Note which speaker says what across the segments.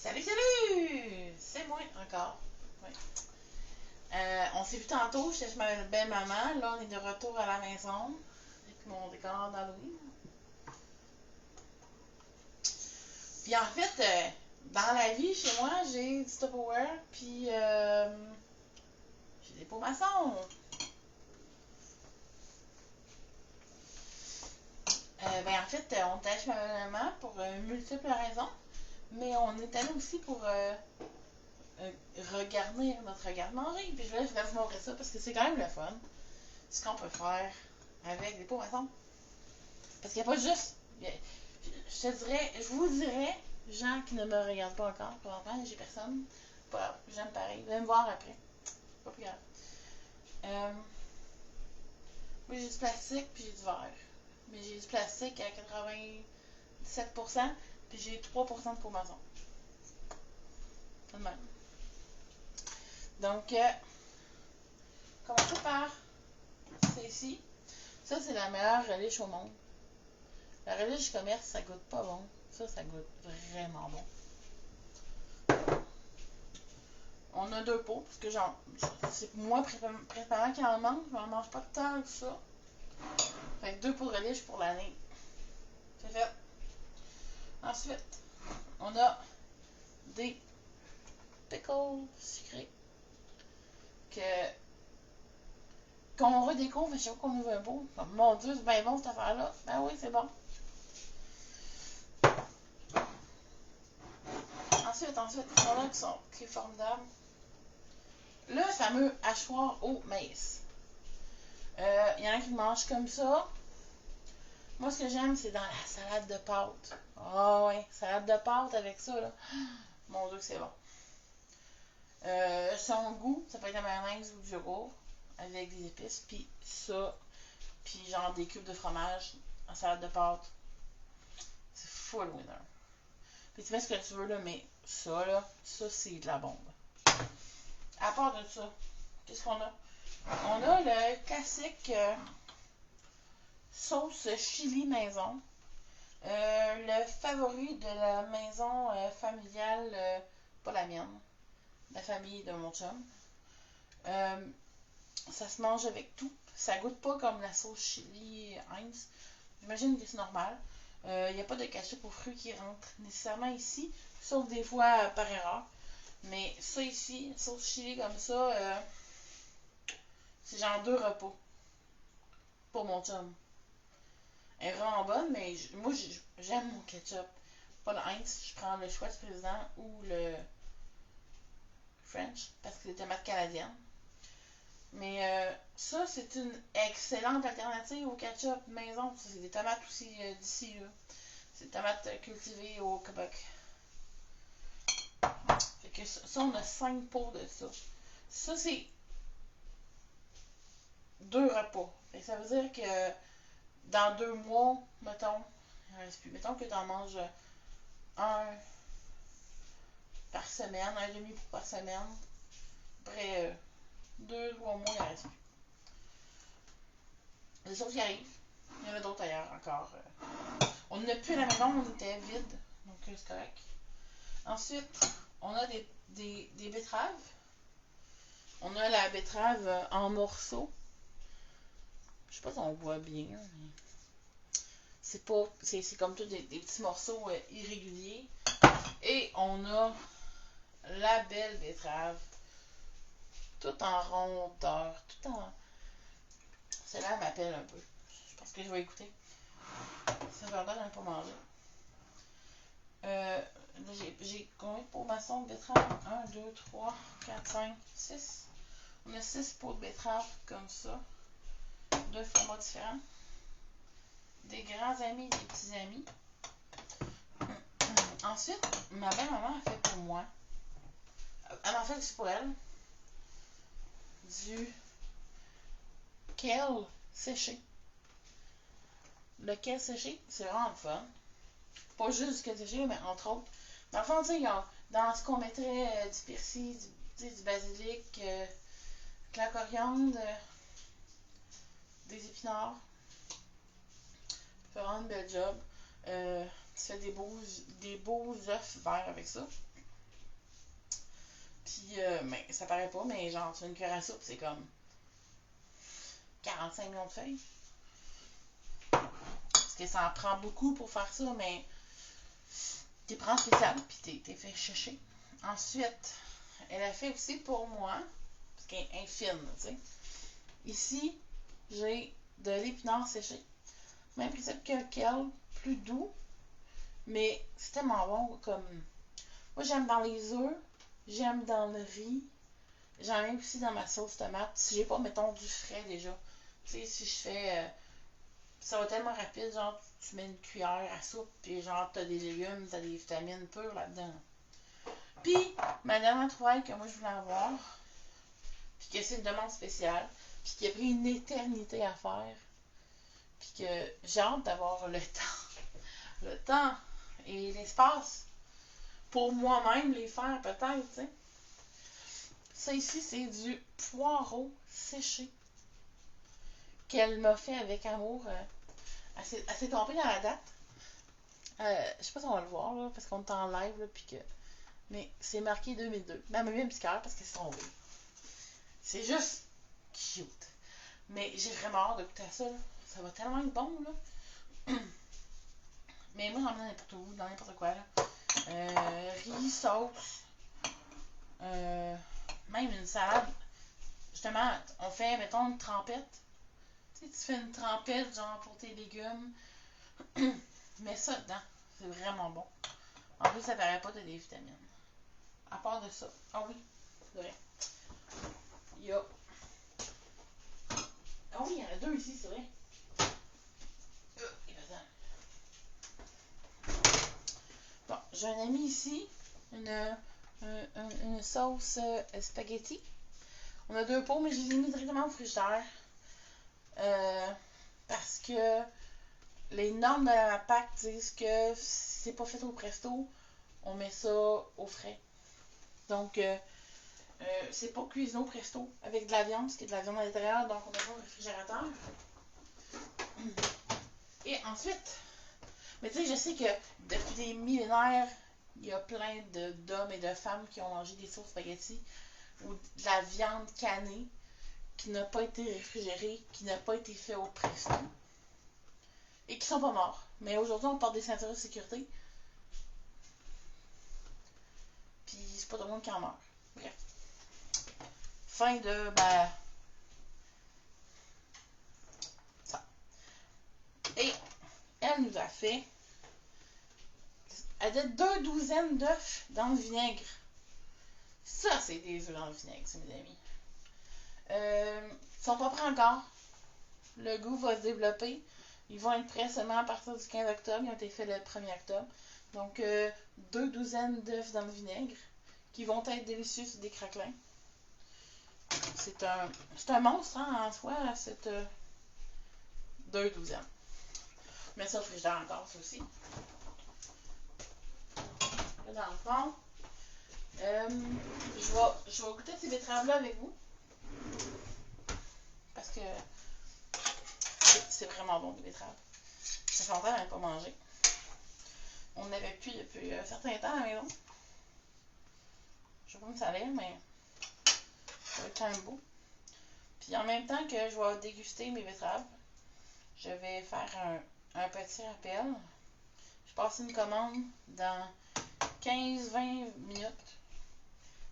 Speaker 1: Salut, salut! C'est moi encore. Oui. On s'est vu tantôt, j'étais chez ma belle-maman. Là, on est de retour à la maison avec mon décor d'Halloween. Puis en fait, dans la vie, chez moi, j'ai du Tupperware, puis j'ai des pots maçons. Ben en fait, on était chez ma belle-maman pour multiples raisons, mais on est allé aussi pour regarder notre garde-manger. Puis je voulais vous montrer ça parce que c'est quand même le fun. Ce qu'on peut faire avec des pots maçons. Parce qu'il n'y a pas juste. Je te dirais, je vous dirais, gens qui ne me regardent pas encore, pour l'instant, j'ai personne. Pas grave, j'aime pareil. Venez me voir après. Pas plus grave. Moi, j'ai du plastique puis j'ai du verre. Mais j'ai du plastique à 97%, puis j'ai 3% de peau maçon. C'est le même. Donc, commençons par celle-ci. Ça, c'est la meilleure relish au monde. La relish du commerce, ça goûte pas bon. Ça goûte vraiment bon. On a deux pots, parce que c'est moi principalement qui en mange, je n'en mange pas tant que ça. Fait que 2 pots de relish pour l'année. C'est fait. Ensuite, on a des pickles sucrés qu'on redécouvre à chaque fois qu'on ouvre un pot. Comme, mon Dieu, c'est bien bon cette affaire-là. Ben oui, c'est bon. Ensuite, il y en a qui est formidable. Le fameux hachoir au maïs. Il y en a qui le mangent comme ça. Moi, ce que j'aime, c'est dans la salade de pâtes. Ah ouais, salade de pâtes avec ça, là. Mon Dieu, c'est bon. Son goût, ça peut être la mayonnaise ou du yogourt avec des épices, puis ça, puis genre des cubes de fromage en salade de pâtes. C'est full winner. Puis tu fais ce que tu veux, là, mais ça, c'est de la bombe. À part de ça, qu'est-ce qu'on a? On a le classique sauce chili maison. Le favori de la maison familiale, pas la mienne, la famille de mon chum. Ça se mange avec tout. Ça goûte pas comme la sauce chili Heinz. J'imagine que c'est normal. Il n'y a pas de ketchup aux fruits qui rentre nécessairement ici, sauf des fois par erreur. Mais ça ici, sauce chili comme ça, c'est genre 2 repas pour mon chum. Elle est vraiment bonne, mais moi j'aime mon ketchup. Pas le Heinz, je prends le choix du président ou le French, parce que c'est des tomates canadiennes. Mais ça, c'est une excellente alternative au ketchup maison. Ça, c'est des tomates aussi d'ici. C'est des tomates cultivées au Québec. Fait que ça, on a 5 pots de ça. Ça, c'est 2 repas. Fait que ça veut dire que dans 2 mois, mettons, il en reste plus. Mettons que tu en manges un par semaine, un demi-pot par semaine. Après 2-3 mois, il en reste plus. Des choses qui arrivent. Il y en a d'autres ailleurs encore. On n'a plus à la maison, on était vide. Donc c'est correct. Ensuite, on a des betteraves. On a la betterave en morceaux. Je sais pas si on voit bien, mais c'est comme tout des petits morceaux irréguliers. Et on a la belle betterave. Tout en rondeur. Tout en. Celle-là m'appelle un peu. Je pense que je vais écouter. Ça va l'air d'un pas manger. J'ai combien de pots maçons de betterave? 1, 2, 3, 4, 5, 6. On a 6 pots de betterave comme ça. 2 formats différents. Des grands amis, des petits amis. Ensuite, ma belle-maman a fait pour moi. Elle en fait aussi pour elle. Du kale séché. Le kale séché, c'est vraiment le fun. Pas juste du kale séché, mais entre autres. Dans le fond, tu sais, dans ce qu'on mettrait du persil, du basilic, de la coriandre, des épinards. Tu fais vraiment une belle job. Tu fais des beaux œufs verts avec ça. Puis, mais ça paraît pas, mais genre, tu fais une cuillère à soupe, c'est comme 45 millions de feuilles. Parce que ça en prend beaucoup pour faire ça, mais tu prends spécial, puis t'es fait chercher. Ensuite, elle a fait aussi pour moi, parce qu'elle est fine, tu sais. Ici, j'ai de l'épinard séché. Même principe que Kel, plus doux, mais c'est tellement bon comme. Moi, j'aime dans les œufs, j'aime dans le riz, j'en aime aussi dans ma sauce tomate. Si j'ai pas, mettons, du frais déjà. Tu sais, si je fais. Ça va tellement rapide, genre, tu mets une cuillère à soupe, puis genre, t'as des légumes, t'as des vitamines pures là-dedans. Puis, ma dernière trouvaille que moi je voulais avoir, puis que c'est une demande spéciale, puis qui a pris une éternité à faire, puis que j'ai hâte d'avoir le temps et l'espace pour moi-même les faire peut-être, tu sais. Ça ici, c'est du poireau séché qu'elle m'a fait avec amour. Elle s'est trompée dans la date. Je sais pas si on va le voir, là, parce qu'on est en live, là, puis que... Mais c'est marqué 2002. Mais elle m'a mis un petit cœur parce qu'elle s'est trompée. C'est juste cute. Mais j'ai vraiment hâte de goûter à ça, là. Ça va tellement être bon, là. Mais moi, j'en mets n'importe où, dans n'importe quoi, là. Riz, sauce. Même une salade. Justement, on fait, mettons, une trempette. Tu sais, tu fais une trempette, genre, pour tes légumes. Mets ça dedans. C'est vraiment bon. En plus, ça paraît pas, t'as des vitamines. À part de ça. Ah oui, c'est vrai. Il y a... Ah oui, il y en a deux ici, c'est vrai. Bon, j'ai un ami ici. Une sauce spaghetti. On a deux pots, mais je les ai mis directement au frigidaire. Parce que les normes de la PAC disent que si c'est pas fait au presto, on met ça au frais. Donc, c'est pas cuisiné au presto avec de la viande, parce qu'il y a de la viande à l'intérieur, donc on met ça au réfrigérateur. Et ensuite, mais tu sais, je sais que depuis des millénaires, il y a plein d'hommes et de femmes qui ont mangé des sauces spaghetti ou de la viande canée qui n'a pas été réfrigérée, qui n'a pas été fait au presto et qui sont pas morts. Mais aujourd'hui, on porte des ceintures de sécurité. Puis c'est pas tout le monde qui en meurt. Bref. Fin de, ça. Et elle nous a fait, elle a 2 douzaines d'œufs dans le vinaigre. Ça, c'est des œufs dans le vinaigre, c'est mes amis. Ils sont pas prêts encore. Le goût va se développer. Ils vont être prêts seulement à partir du 15 octobre. Ils ont été faits le 1er octobre. Donc, 2 douzaines d'œufs dans le vinaigre qui vont être délicieux sur des craquelins. C'est un monstre hein, en soi, cette 2 douzaines. Je mets ça au frigidaire encore, ça aussi. Là, dans le fond, je vais goûter ces betteraves-là avec vous. Parce que c'est vraiment bon, les betteraves. Ça fait longtemps qu'on n'avait pas mangé. On n'avait plus depuis un certain temps à la maison. Je sais pas me salir, mais ça va être quand même beau. Puis en même temps que je vais déguster mes betteraves, je vais faire un petit rappel. Je passe une commande dans 15-20 minutes.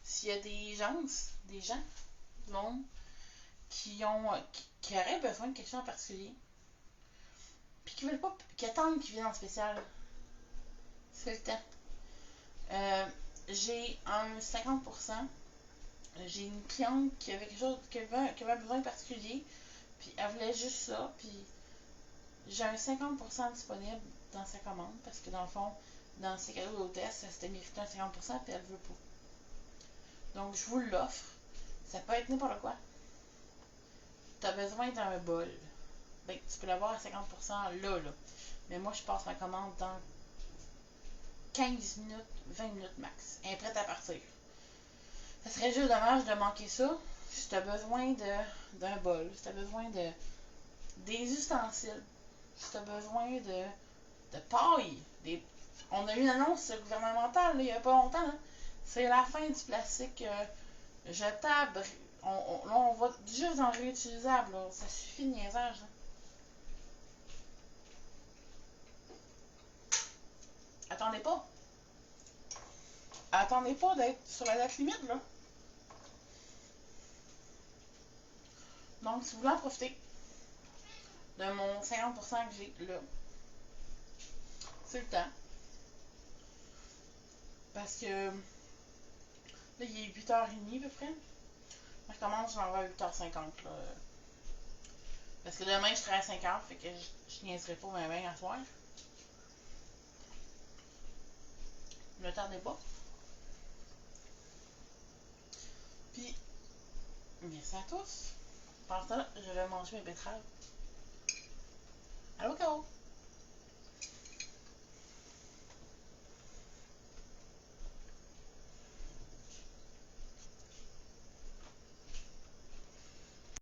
Speaker 1: S'il y a des gens, du monde, qui auraient besoin de quelque chose en particulier, puis qui veulent pas, qui attendent qu'ils viennent en spécial, c'est le temps. J'ai un 50%. J'ai une cliente qui avait quelque chose, qui avait besoin de particulier, puis elle voulait juste ça, puis j'ai un 50% disponible dans sa commande, parce que dans le fond, dans ses cadeaux d'hôtesse, elle s'était mérité un 50%, puis elle veut pas. Donc, je vous l'offre. Ça peut être n'importe quoi. Tu as besoin d'un bol. Ben, tu peux l'avoir à 50% là. Mais moi, je passe ma commande dans 15 minutes, 20 minutes max. Elle est prête à partir. Ça serait juste dommage de manquer ça. Si tu as besoin d'un bol, si tu as besoin des ustensiles, si tu as besoin de paille, on a eu une annonce gouvernementale là, il n'y a pas longtemps. Hein. C'est la fin du plastique Jetable. Là, on va juste dans le réutilisable. Là. Ça suffit de niaisage. Là. Attendez pas. Attendez pas d'être sur la date limite, là. Donc, si vous voulez en profiter de mon 50% que j'ai là, c'est le temps. Parce que là, il est 8h30 à peu près. Moi, je commence, je m'en vais à 8h50. Là. Parce que demain, je serai à 5h, fait que je niaiserai pas bien à soir. Ne tardez pas. Puis, merci à tous. Pendant ce temps-là, je vais manger mes betteraves. Allô, Caro?